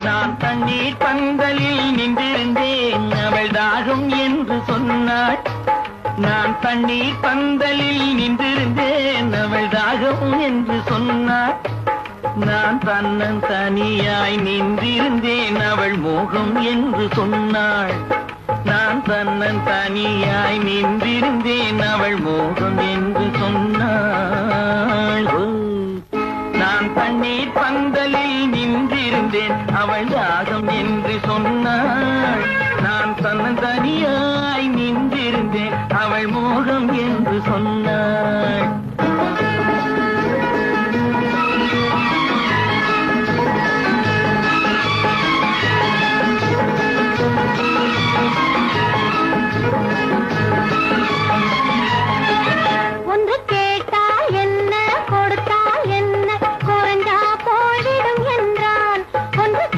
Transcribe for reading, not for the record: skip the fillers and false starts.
நான் தண்ணீர் பந்தலில் நின்றிருந்தேன், அவள் தாகம் என்று சொன்னாள். நான் தண்ணீர் பந்தலில் நின்றிருந்தேன், அவள் தாகம் என்று சொன்னாள். நான் தன்னன் தனியாய் நின்றிருந்தேன், அவள் மோகம் என்று சொன்னாள். நான் தன்னன் தனியாய் நின்றிருந்தேன், அவள் மோகம் என்று சொன்னாள். நான் தண்ணீர் பந்தலில் நின்றிருந்தேன், அவள் தாகம் என்று சொன்னாள். நான் தன்னன் தனியாய் நின்றிருந்தேன், அவள் மோகம் என்று சொன்னாள்.